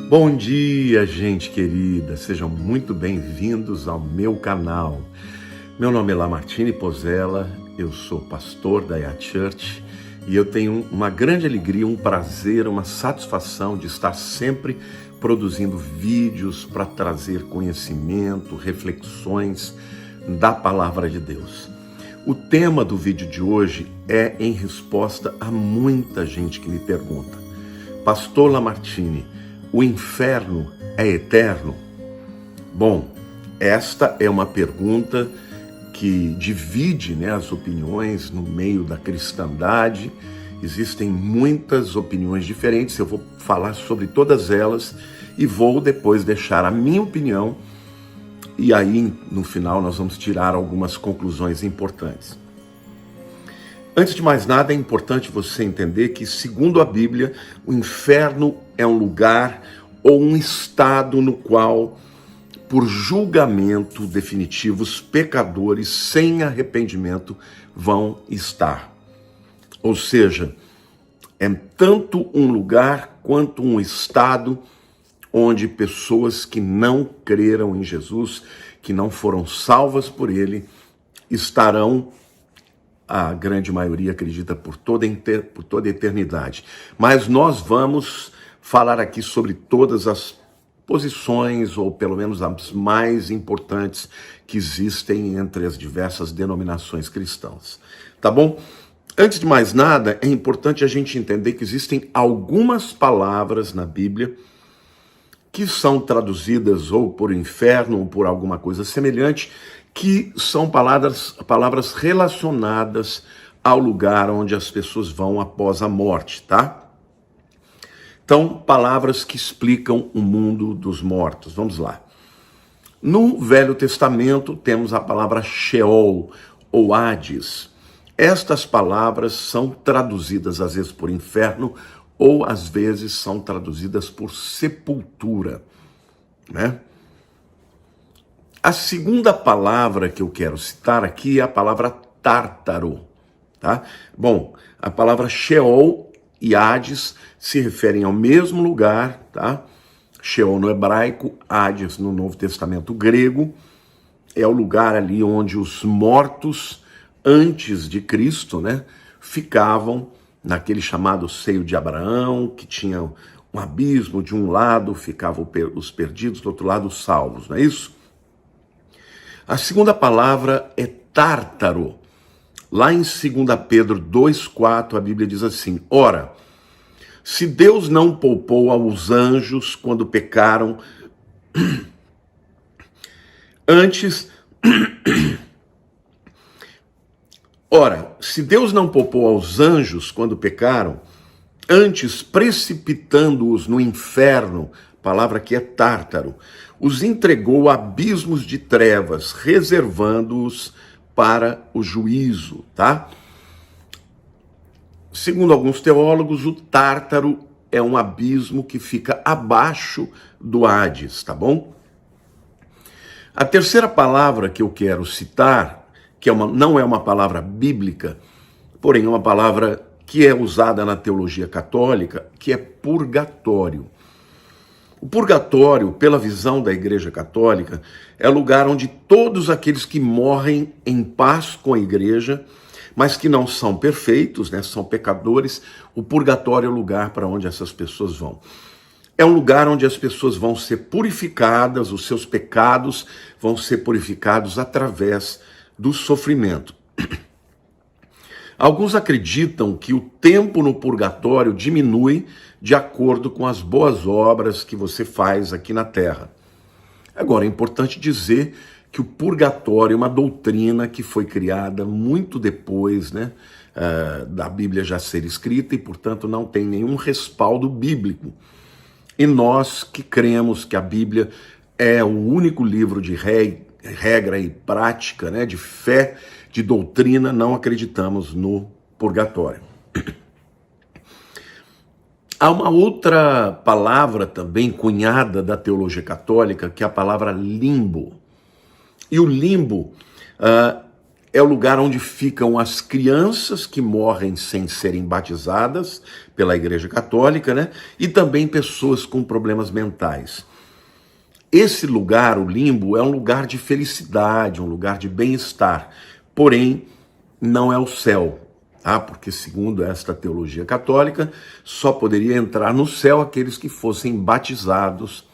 Bom dia, gente querida. Sejam muito bem-vindos ao meu canal. Meu nome é Lamartine Pozella, eu sou pastor da IA Church e eu tenho uma grande alegria, um prazer, uma satisfação de estar sempre produzindo vídeos para trazer conhecimento, reflexões da Palavra de Deus. O tema do vídeo de hoje é em resposta a muita gente que me pergunta: Pastor Lamartine, o inferno é eterno? Bom, esta é uma pergunta que divide, as opiniões no meio da cristandade. Existem muitas opiniões diferentes, eu vou falar sobre todas elas e vou depois deixar a minha opinião e aí no final nós vamos tirar algumas conclusões importantes. Antes de mais nada, é importante você entender que, segundo a Bíblia, o inferno é um lugar ou um estado no qual, por julgamento definitivo, os pecadores sem arrependimento vão estar. Ou seja, é tanto um lugar quanto um estado onde pessoas que não creram em Jesus, que não foram salvas por ele, estarão, a grande maioria acredita, por toda a eternidade. Mas nós vamos falar aqui sobre todas as posições, ou pelo menos as mais importantes que existem entre as diversas denominações cristãs. Tá bom? Antes de mais nada, é importante a gente entender que existem algumas palavras na Bíblia que são traduzidas ou por inferno ou por alguma coisa semelhante, que são palavras relacionadas ao lugar onde as pessoas vão após a morte, tá? Então, palavras que explicam o mundo dos mortos. Vamos lá. No Velho Testamento temos a palavra Sheol ou Hades. Estas palavras são traduzidas às vezes por inferno ou às vezes são traduzidas por sepultura, né? A segunda palavra que eu quero citar aqui é a palavra Tártaro, tá? Bom, a palavra Sheol e Hades se referem ao mesmo lugar, tá? Sheol no hebraico, Hades no Novo Testamento grego, é o lugar ali onde os mortos antes de Cristo, ficavam naquele chamado seio de Abraão, que tinha um abismo, de um lado ficavam os perdidos, do outro lado os salvos, não é isso? A segunda palavra é Tártaro. Lá em 2 Pedro 2,4 a Bíblia diz assim: Ora, se Deus não poupou aos anjos quando pecaram, se Deus não poupou aos anjos quando pecaram, antes precipitando-os no inferno, palavra que é Tártaro, os entregou a abismos de trevas, reservando-os para o juízo, tá? Segundo alguns teólogos, o Tártaro é um abismo que fica abaixo do Hades, tá bom? A terceira palavra que eu quero citar, que não é uma palavra bíblica, porém é uma palavra que é usada na teologia católica, que é purgatório. O purgatório, pela visão da Igreja Católica, é o lugar onde todos aqueles que morrem em paz com a Igreja, mas que não são perfeitos, são pecadores, o purgatório é o lugar para onde essas pessoas vão. É um lugar onde as pessoas vão ser purificadas, os seus pecados vão ser purificados através do sofrimento. Alguns acreditam que o tempo no purgatório diminui de acordo com as boas obras que você faz aqui na Terra. Agora, é importante dizer que o purgatório é uma doutrina que foi criada muito depois, da Bíblia já ser escrita e, portanto, não tem nenhum respaldo bíblico. E nós que cremos que a Bíblia é o único livro de regra e prática, de fé, de doutrina, não acreditamos no purgatório. Há uma outra palavra também cunhada da teologia católica, que é a palavra limbo. E o limbo é o lugar onde ficam as crianças que morrem sem serem batizadas pela Igreja Católica, né? E também pessoas com problemas mentais. Esse lugar, o limbo, é um lugar de felicidade, um lugar de bem-estar, porém não é o céu, tá? Porque segundo esta teologia católica, só poderia entrar no céu aqueles que fossem batizados,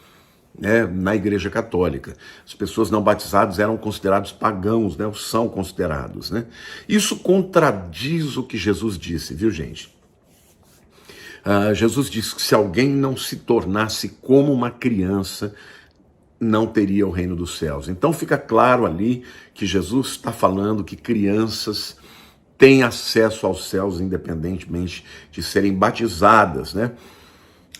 né, na Igreja Católica. As pessoas não batizadas eram considerados pagãos, né, ou são considerados, né? Isso contradiz o que Jesus disse, viu, gente? Jesus disse que se alguém não se tornasse como uma criança, não teria o reino dos céus. Então fica claro ali que Jesus está falando que crianças têm acesso aos céus independentemente de serem batizadas, né?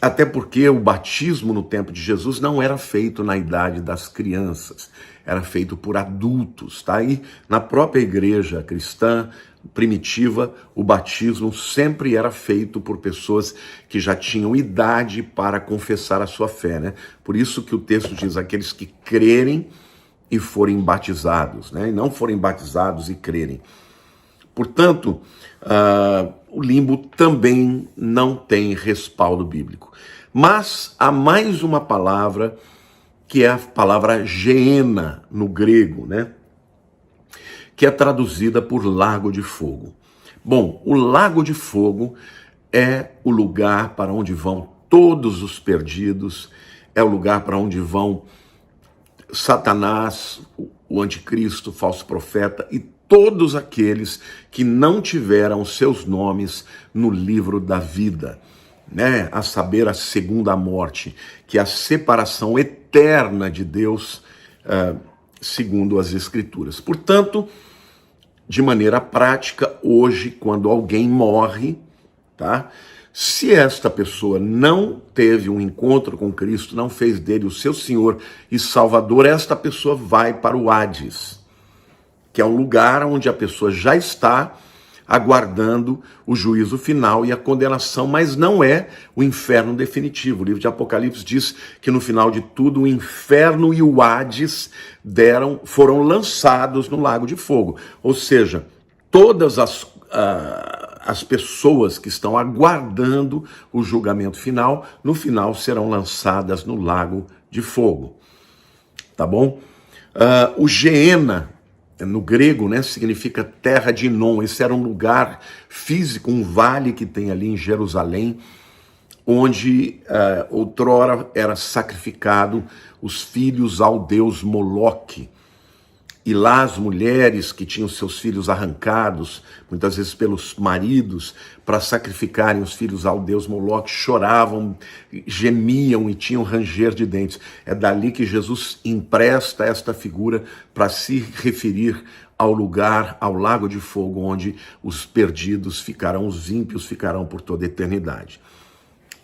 Até porque o batismo no tempo de Jesus não era feito na idade das crianças, era feito por adultos, tá? E na própria igreja cristã primitiva, o batismo sempre era feito por pessoas que já tinham idade para confessar a sua fé, né? Por isso que o texto diz, aqueles que crerem e forem batizados, né? E não forem batizados e crerem. Portanto, o limbo também não tem respaldo bíblico. Mas há mais uma palavra, que é a palavra Geena, no grego, né? Que é traduzida por lago de fogo. Bom, o lago de fogo é o lugar para onde vão todos os perdidos, é o lugar para onde vão Satanás, o anticristo, o falso profeta e todos aqueles que não tiveram seus nomes no livro da vida, né? A saber, a segunda morte, que é a separação eterna de Deus, segundo as Escrituras. Portanto, de maneira prática, hoje, quando alguém morre, tá? Se esta pessoa não teve um encontro com Cristo, não fez dele o seu Senhor e Salvador, esta pessoa vai para o Hades, que é um lugar onde a pessoa já está aguardando o juízo final e a condenação, mas não é o inferno definitivo. O livro de Apocalipse diz que no final de tudo o inferno e o Hades foram lançados no lago de fogo. Ou seja, todas as pessoas que estão aguardando o julgamento final, no final serão lançadas no lago de fogo. Tá bom? O Geena, no grego, né, significa terra de Inom. Esse era um lugar físico, um vale que tem ali em Jerusalém, onde outrora era sacrificado os filhos ao deus Moloque. E lá as mulheres que tinham seus filhos arrancados, muitas vezes pelos maridos, para sacrificarem os filhos ao deus Moloque, choravam, gemiam e tinham ranger de dentes. É dali que Jesus empresta esta figura para se referir ao lugar, ao lago de fogo, onde os perdidos ficarão, os ímpios ficarão por toda a eternidade.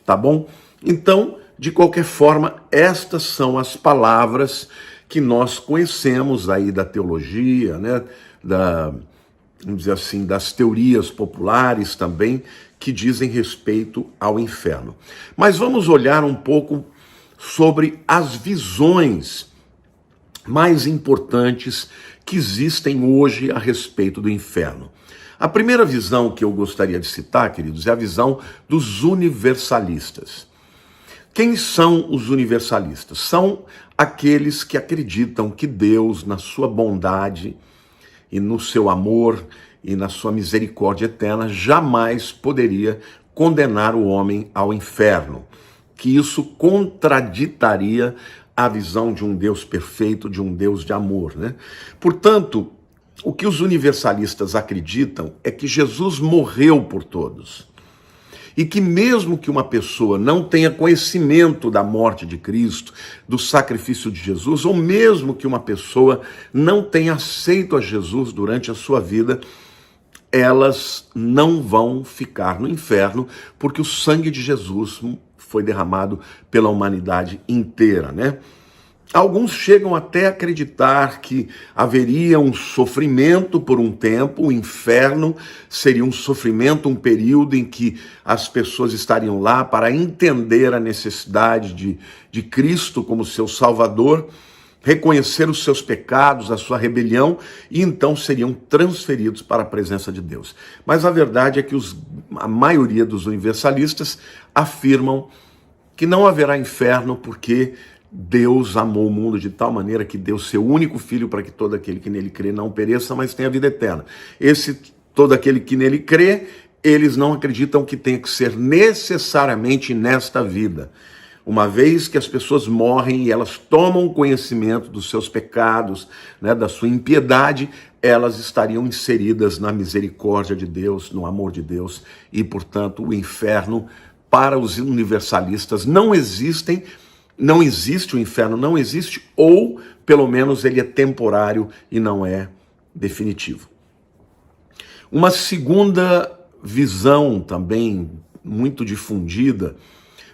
Tá bom? Então, de qualquer forma, estas são as palavras que nós conhecemos aí da teologia, né, vamos dizer assim, das teorias populares também, que dizem respeito ao inferno. Mas vamos olhar um pouco sobre as visões mais importantes que existem hoje a respeito do inferno. A primeira visão que eu gostaria de citar, queridos, é a visão dos universalistas. Quem são os universalistas? São aqueles que acreditam que Deus, na sua bondade e no seu amor e na sua misericórdia eterna, jamais poderia condenar o homem ao inferno, que isso contraditaria a visão de um Deus perfeito, de um Deus de amor, né? Portanto, o que os universalistas acreditam é que Jesus morreu por todos. E que mesmo que uma pessoa não tenha conhecimento da morte de Cristo, do sacrifício de Jesus, ou mesmo que uma pessoa não tenha aceito a Jesus durante a sua vida, elas não vão ficar no inferno, porque o sangue de Jesus foi derramado pela humanidade inteira, né? Alguns chegam até a acreditar que haveria um sofrimento por um tempo, o inferno seria um sofrimento, um período em que as pessoas estariam lá para entender a necessidade de Cristo como seu Salvador, reconhecer os seus pecados, a sua rebelião, e então seriam transferidos para a presença de Deus. Mas a verdade é que a maioria dos universalistas afirmam que não haverá inferno porque Deus amou o mundo de tal maneira que deu seu único filho para que todo aquele que nele crê não pereça, mas tenha vida eterna. Todo aquele que nele crê, eles não acreditam que tenha que ser necessariamente nesta vida. Uma vez que as pessoas morrem e elas tomam conhecimento dos seus pecados, né, da sua impiedade, elas estariam inseridas na misericórdia de Deus, no amor de Deus, e, portanto, o inferno, para os universalistas, não existe o inferno, não existe, ou, pelo menos, ele é temporário e não é definitivo. Uma segunda visão também muito difundida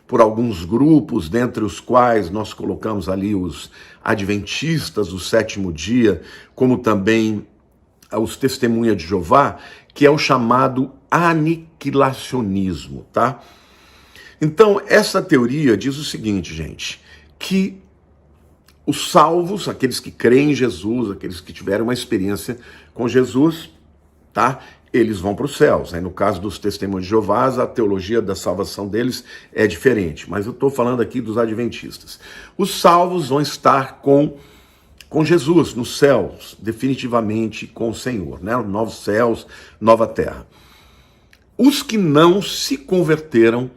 por alguns grupos, dentre os quais nós colocamos ali os adventistas do sétimo dia, como também os testemunhas de Jeová, que é o chamado aniquilacionismo, tá? Então, essa teoria diz o seguinte, gente, que os salvos, aqueles que creem em Jesus, aqueles que tiveram uma experiência com Jesus, tá? Eles vão para os céus. Aí, no caso dos testemunhos de Jeová, a teologia da salvação deles é diferente, mas eu estou falando aqui dos adventistas. Os salvos vão estar com Jesus nos céus, definitivamente com o Senhor, né? Novos céus, nova terra. Os que não se converteram,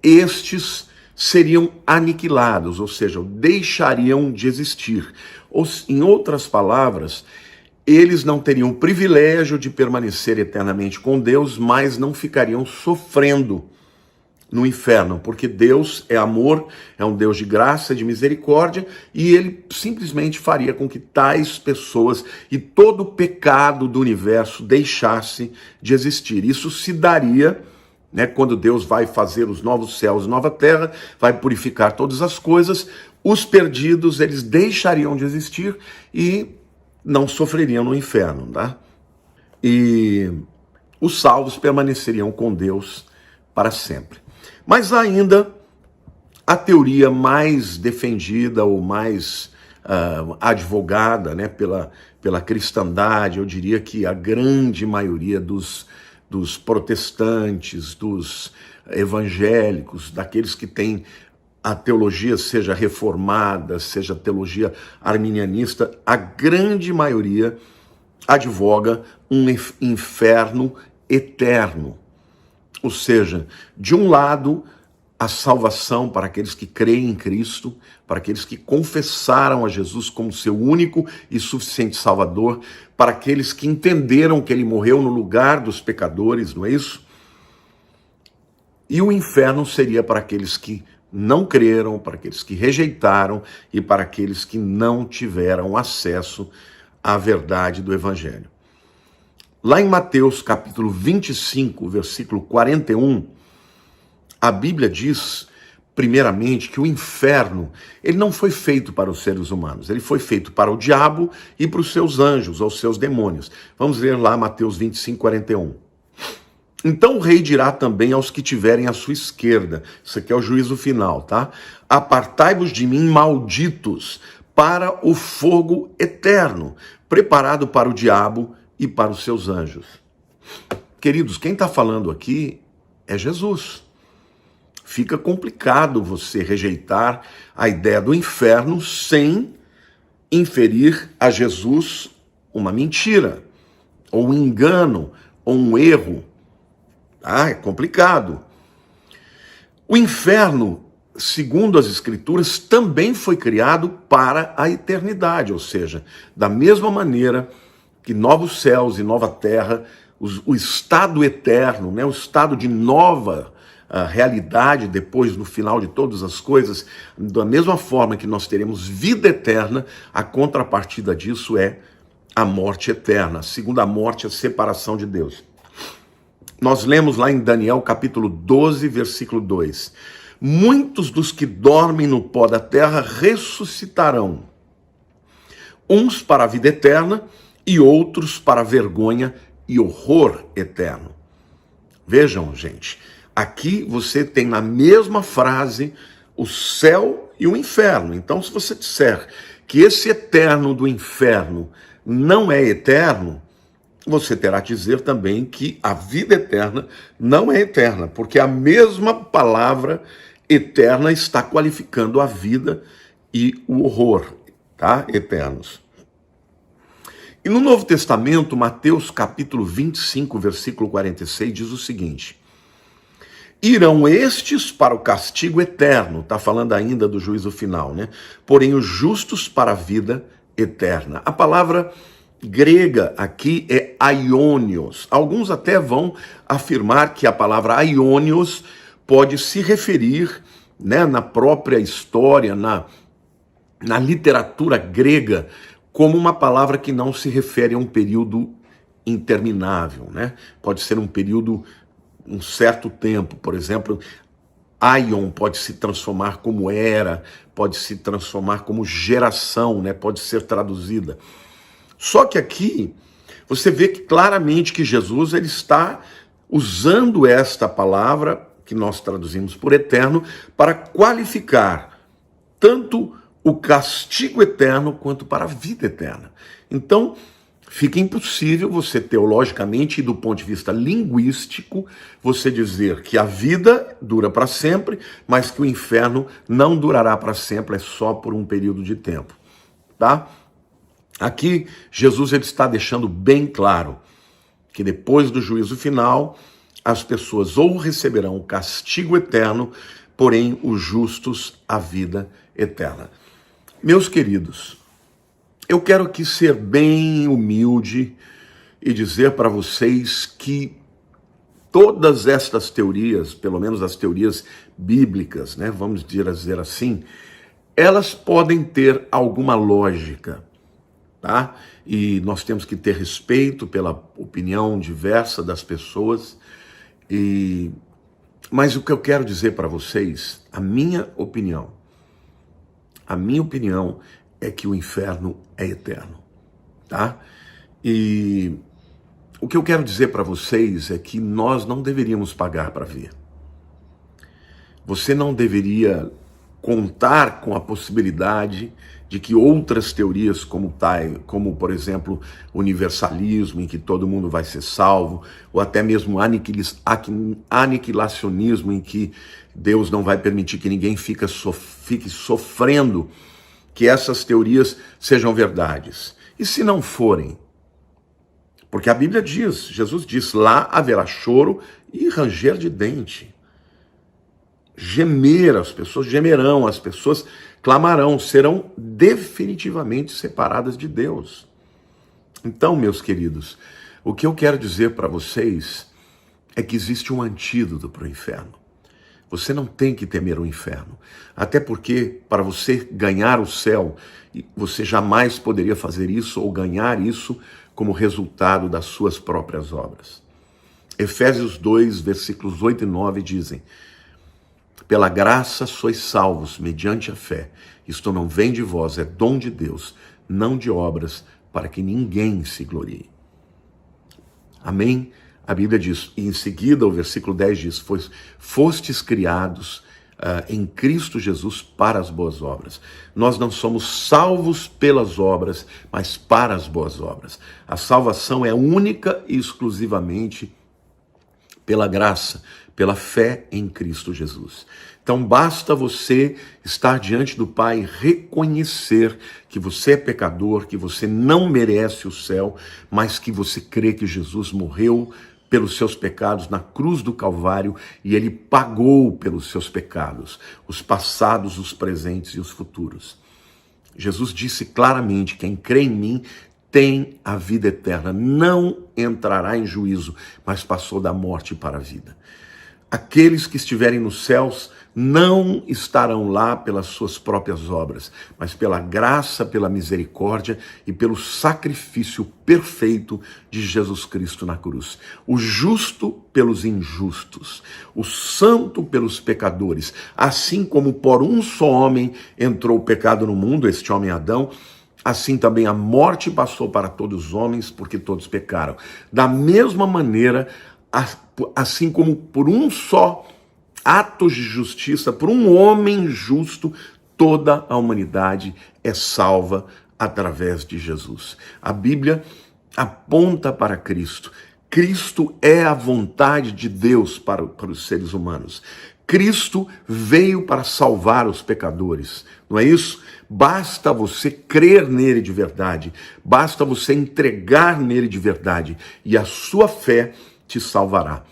estes seriam aniquilados, ou seja, deixariam de existir. Em outras palavras, eles não teriam o privilégio de permanecer eternamente com Deus, mas não ficariam sofrendo no inferno, porque Deus é amor, é um Deus de graça, de misericórdia, e ele simplesmente faria com que tais pessoas e todo o pecado do universo deixasse de existir. Isso se daria, né, quando Deus vai fazer os novos céus e nova terra, vai purificar todas as coisas, os perdidos, eles deixariam de existir e não sofreriam no inferno, tá? E os salvos permaneceriam com Deus para sempre. Mas ainda a teoria mais defendida ou mais advogada, né, pela cristandade, eu diria que a grande maioria dos protestantes, dos evangélicos, daqueles que têm a teologia seja reformada, seja teologia arminianista, a grande maioria advoga um inferno eterno. Ou seja, de um lado, a salvação para aqueles que creem em Cristo, para aqueles que confessaram a Jesus como seu único e suficiente Salvador, para aqueles que entenderam que ele morreu no lugar dos pecadores, não é isso? E o inferno seria para aqueles que não creram, para aqueles que rejeitaram e para aqueles que não tiveram acesso à verdade do Evangelho. Lá em Mateus capítulo 25, versículo 41, a Bíblia diz, primeiramente, que o inferno, ele não foi feito para os seres humanos, ele foi feito para o diabo e para os seus anjos, aos seus demônios. Vamos ler lá Mateus 25, 41. Então o rei dirá também aos que tiverem à sua esquerda, isso aqui é o juízo final, tá? Apartai-vos de mim, malditos, para o fogo eterno, preparado para o diabo e para os seus anjos. Queridos, quem está falando aqui é Jesus. Fica complicado você rejeitar a ideia do inferno sem inferir a Jesus uma mentira, ou um engano, ou um erro. É complicado. O inferno, segundo as Escrituras, também foi criado para a eternidade, ou seja, da mesma maneira que novos céus e nova terra, o estado eterno, né, o estado de nova realidade depois, no final de todas as coisas, da mesma forma que nós teremos vida eterna, a contrapartida disso é a morte eterna. A segunda morte é a separação de Deus. Nós lemos lá em Daniel capítulo 12, versículo 2. Muitos dos que dormem no pó da terra ressuscitarão, uns para a vida eterna e outros para a vergonha e horror eterno. Vejam, gente, aqui você tem na mesma frase o céu e o inferno. Então, se você disser que esse eterno do inferno não é eterno, você terá que dizer também que a vida eterna não é eterna, porque a mesma palavra eterna está qualificando a vida e o horror, tá? Eternos. E no Novo Testamento, Mateus capítulo 25, versículo 46, diz o seguinte: irão estes para o castigo eterno, está falando ainda do juízo final, né? Porém os justos para a vida eterna. A palavra grega aqui é aionios. Alguns até vão afirmar que a palavra aionios pode se referir, né, na própria história, na literatura grega, como uma palavra que não se refere a um período interminável, né? Pode ser um período, um certo tempo. Por exemplo, aion pode se transformar como era, pode se transformar como geração, né? Pode ser traduzida. Só que aqui você vê que claramente que Jesus ele está usando esta palavra, que nós traduzimos por eterno, para qualificar tanto o castigo eterno quanto para a vida eterna. Então, fica impossível você teologicamente e do ponto de vista linguístico, você dizer que a vida dura para sempre, mas que o inferno não durará para sempre, é só por um período de tempo, tá? Aqui, Jesus ele está deixando bem claro que depois do juízo final, as pessoas ou receberão o castigo eterno, porém os justos a vida eterna. Meus queridos, eu quero aqui ser bem humilde e dizer para vocês que todas estas teorias, pelo menos as teorias bíblicas, né, vamos dizer assim, elas podem ter alguma lógica, tá? E nós temos que ter respeito pela opinião diversa das pessoas. Mas o que eu quero dizer para vocês, a minha opinião é que o inferno é eterno, tá? E o que eu quero dizer para vocês é que nós não deveríamos pagar para ver. Você não deveria contar com a possibilidade de que outras teorias, como por exemplo, universalismo, em que todo mundo vai ser salvo, ou até mesmo aniquilacionismo, em que Deus não vai permitir que ninguém fique sofrendo, que essas teorias sejam verdades. E se não forem? Porque a Bíblia diz, Jesus diz, lá haverá choro e ranger de dente. Gemer, as pessoas gemerão, as pessoas clamarão, serão definitivamente separadas de Deus. Então, meus queridos, o que eu quero dizer para vocês é que existe um antídoto para o inferno. Você não tem que temer o inferno, até porque para você ganhar o céu, você jamais poderia fazer isso ou ganhar isso como resultado das suas próprias obras. Efésios 2, versículos 8 e 9 dizem: pela graça sois salvos, mediante a fé. Isto não vem de vós, é dom de Deus, não de obras, para que ninguém se glorie. Amém? A Bíblia diz, e em seguida o versículo 10 diz, fostes criados em Cristo Jesus para as boas obras. Nós não somos salvos pelas obras, mas para as boas obras. A salvação é única e exclusivamente pela graça, pela fé em Cristo Jesus. Então basta você estar diante do Pai e reconhecer que você é pecador, que você não merece o céu, mas que você crê que Jesus morreu pelos seus pecados na cruz do Calvário e ele pagou pelos seus pecados, os passados, os presentes e os futuros. Jesus disse claramente, quem crê em mim tem a vida eterna, não entrará em juízo, mas passou da morte para a vida. Aqueles que estiverem nos céus não estarão lá pelas suas próprias obras, mas pela graça, pela misericórdia e pelo sacrifício perfeito de Jesus Cristo na cruz. O justo pelos injustos, o santo pelos pecadores, assim como por um só homem entrou o pecado no mundo, este homem Adão, assim também a morte passou para todos os homens, porque todos pecaram. Da mesma maneira, assim como por um só ato de justiça, por um homem justo, toda a humanidade é salva através de Jesus. A Bíblia aponta para Cristo. Cristo é a vontade de Deus para os seres humanos. Cristo veio para salvar os pecadores, não é isso? Basta você crer nele de verdade, basta você entregar nele de verdade, e a sua fé te salvará.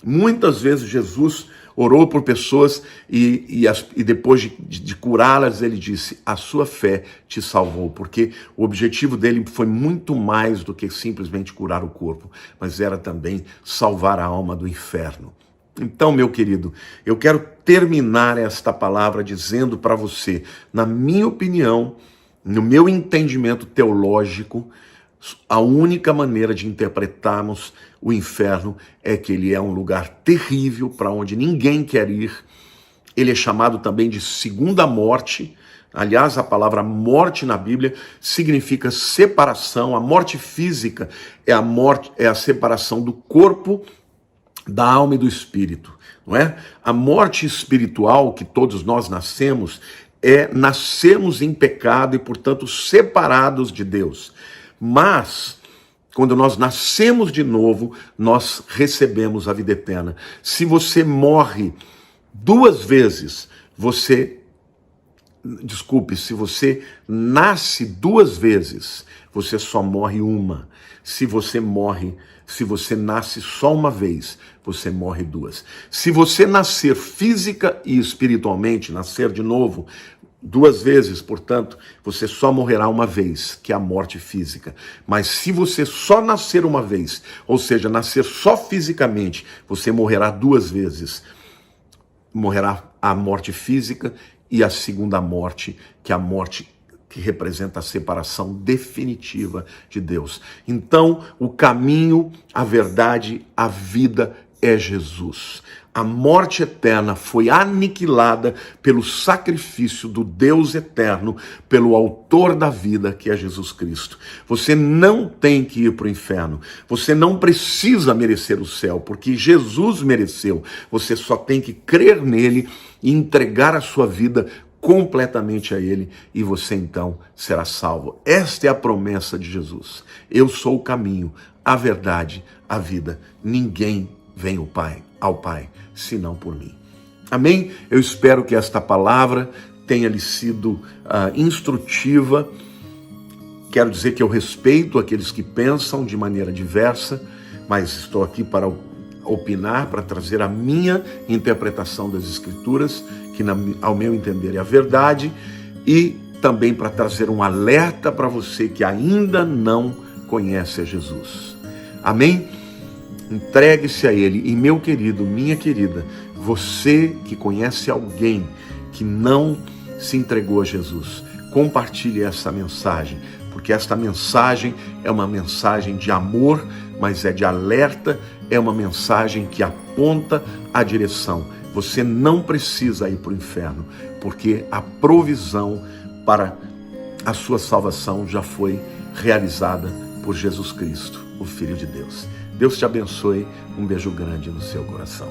Muitas vezes Jesus orou por pessoas e depois de curá-las, ele disse: a sua fé te salvou, porque o objetivo dele foi muito mais do que simplesmente curar o corpo, mas era também salvar a alma do inferno. Então, meu querido, eu quero terminar esta palavra dizendo para você, na minha opinião, no meu entendimento teológico, a única maneira de interpretarmos o inferno é que ele é um lugar terrível para onde ninguém quer ir. Ele é chamado também de segunda morte. Aliás, a palavra morte na Bíblia significa separação. A morte física é a separação do corpo, da alma e do espírito, não é? A morte espiritual que todos nós nascemos é nascermos em pecado e, portanto, separados de Deus. Mas, quando nós nascemos de novo, nós recebemos a vida eterna. Se você morre 2 vezes, se você nasce 2 vezes, você só morre uma. Se você nasce só uma vez, você morre 2. Se você nascer física e espiritualmente, nascer de novo 2 vezes, portanto, você só morrerá uma vez, que é a morte física. Mas se você só nascer uma vez, ou seja, nascer só fisicamente, você morrerá 2 vezes. Morrerá a morte física e a segunda morte, que é a morte que representa a separação definitiva de Deus. Então, o caminho, a verdade, a vida é Jesus. A morte eterna foi aniquilada pelo sacrifício do Deus eterno, pelo autor da vida, que é Jesus Cristo. Você não tem que ir para o inferno. Você não precisa merecer o céu, porque Jesus mereceu. Você só tem que crer nele e entregar a sua vida completamente a ele, e você então será salvo. Esta é a promessa de Jesus. Eu sou o caminho, a verdade, a vida. Ninguém vem ao Pai, senão por mim. Amém? Eu espero que esta palavra tenha lhe sido instrutiva. Quero dizer que eu respeito aqueles que pensam de maneira diversa, mas estou aqui para opinar, para trazer a minha interpretação das Escrituras, que ao meu entender é a verdade, e também para trazer um alerta para você que ainda não conhece a Jesus. Amém? Entregue-se a Ele. E meu querido, minha querida, você que conhece alguém que não se entregou a Jesus, compartilhe essa mensagem, porque esta mensagem é uma mensagem de amor, mas é de alerta, é uma mensagem que aponta a direção. Você não precisa ir para o inferno, porque a provisão para a sua salvação já foi realizada por Jesus Cristo, o Filho de Deus. Deus te abençoe, um beijo grande no seu coração.